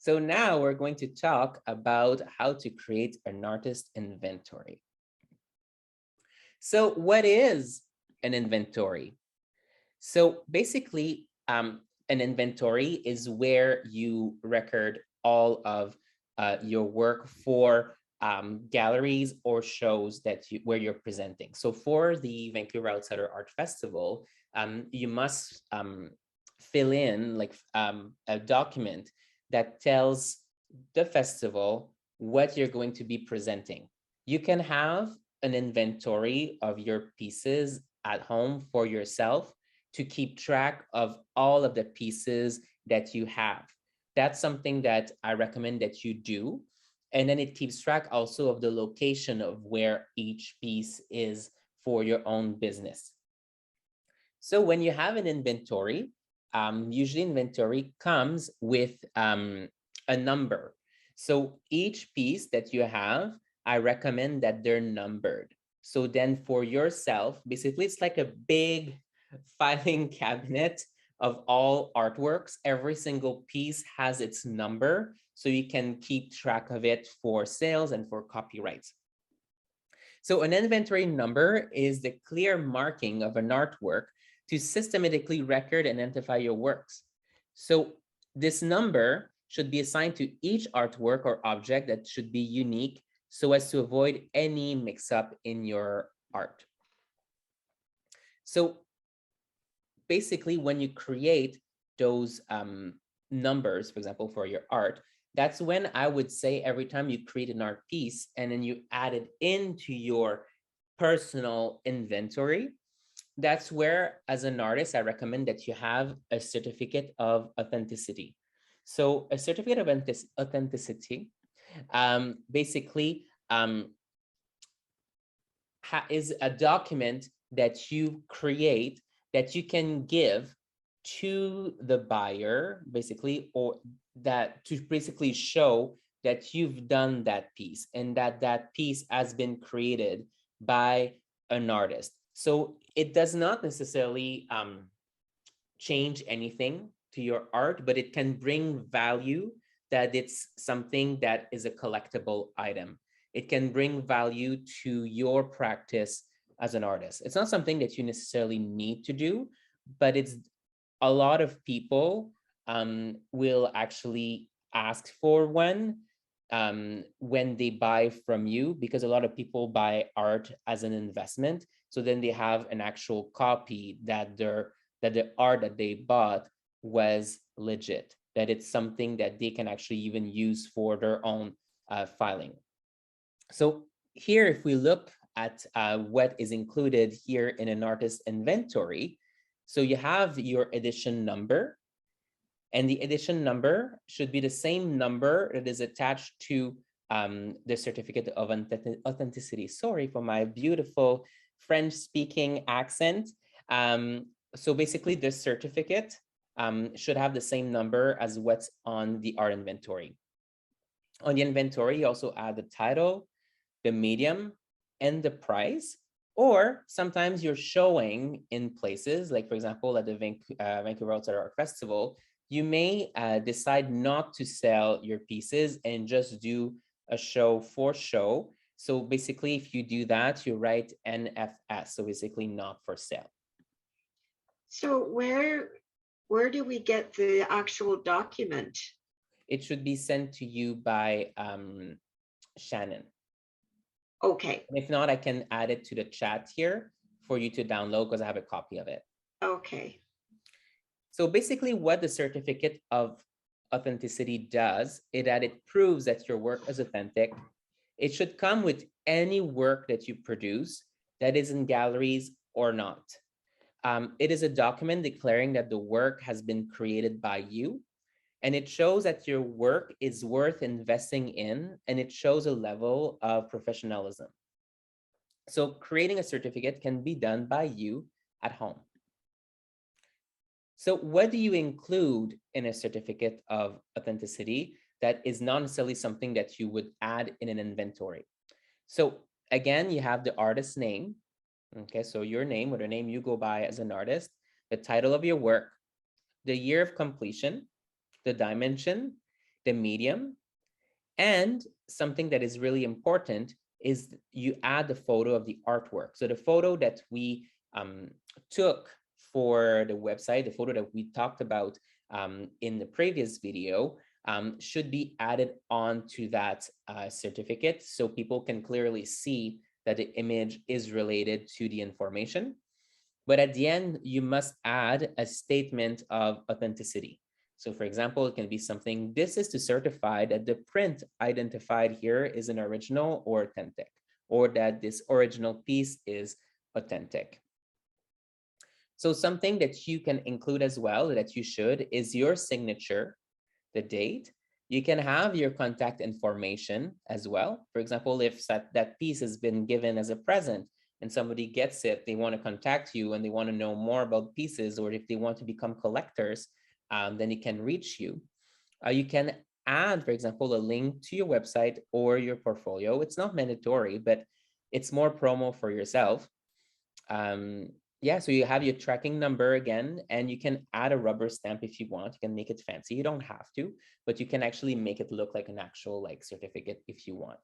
So now we're going to talk about how to create an artist inventory. So what is an inventory? So basically, an inventory is where you record all of your work for galleries or shows that where you're presenting. So for the Vancouver Outsider Art Festival, you must fill in like a document that tells the festival what you're going to be presenting. You can have an inventory of your pieces at home for yourself to keep track of all of the pieces that you have. That's something that I recommend that you do. And then it keeps track also of the location of where each piece is for your own business. So when you have an inventory, usually inventory comes with a number. So each piece that you have, I recommend that they're numbered. So then for yourself, basically it's like a big filing cabinet of all artworks. Every single piece has its number, so you can keep track of it for sales and for copyrights. So an inventory number is the clear marking of an artwork to systematically record and identify your works. So this number should be assigned to each artwork or object that should be unique so as to avoid any mix-up in your art. So basically, when you create those numbers, for example, for your art, that's when I would say every time you create an art piece and then you add it into your personal inventory, that's where, as an artist, I recommend that you have a certificate of authenticity. So a certificate of authenticity basically is a document that you create that you can give to the buyer, basically, or that to basically show that you've done that piece and that that piece has been created by an artist. So it does not necessarily change anything to your art, but it can bring value that it's something that is a collectible item. It can bring value to your practice as an artist. It's not something that you necessarily need to do, but it's a lot of people will actually ask for one when they buy from you, because a lot of people buy art as an investment. So then they have an actual copy that the art that they bought was legit, that it's something that they can actually even use for their own filing. So here, if we look at what is included here in an artist inventory, so you have your edition number, and the edition number should be the same number that is attached to the certificate of authenticity. Sorry for my beautiful French-speaking accent. So basically, the certificate should have the same number as what's on the art inventory. On the inventory, you also add the title, the medium, and the price. Or sometimes you're showing in places, like for example, at the Vancouver Outsider Art Festival, you may decide not to sell your pieces and just do a show for show. So basically, if you do that, you write NFS, so basically not for sale. So where do we get the actual document? It should be sent to you by Shannon. Okay. And if not, I can add it to the chat here for you to download because I have a copy of it. Okay. So basically what the certificate of authenticity does is that it proves that your work is authentic. It should come with any work that you produce that is in galleries or not. It is a document declaring that the work has been created by you, and it shows that your work is worth investing in, and it shows a level of professionalism. So creating a certificate can be done by you at home. So what do you include in a certificate of authenticity that is not necessarily something that you would add in an inventory? So again, you have the artist's name. Okay, so your name, or the name you go by as an artist, the title of your work, the year of completion, the dimension, the medium, and something that is really important is you add the photo of the artwork. So the photo that we took for the website, the photo that we talked about in the previous video, should be added onto that certificate so people can clearly see that the image is related to the information. But at the end, you must add a statement of authenticity. So for example, it can be something, this is to certify that the print identified here is an original or authentic, or that this original piece is authentic. So something that you can include as well, that you should, is your signature, the date. You can have your contact information as well. For example, if that piece has been given as a present and somebody gets it, they want to contact you and they want to know more about pieces, or if they want to become collectors, then it can reach you. You can add, for example, a link to your website or your portfolio. It's not mandatory, but it's more promo for yourself. Yeah, so you have your tracking number again, and you can add a rubber stamp if you want. You can make it fancy. You don't have to, but you can actually make it look like an actual like certificate if you want.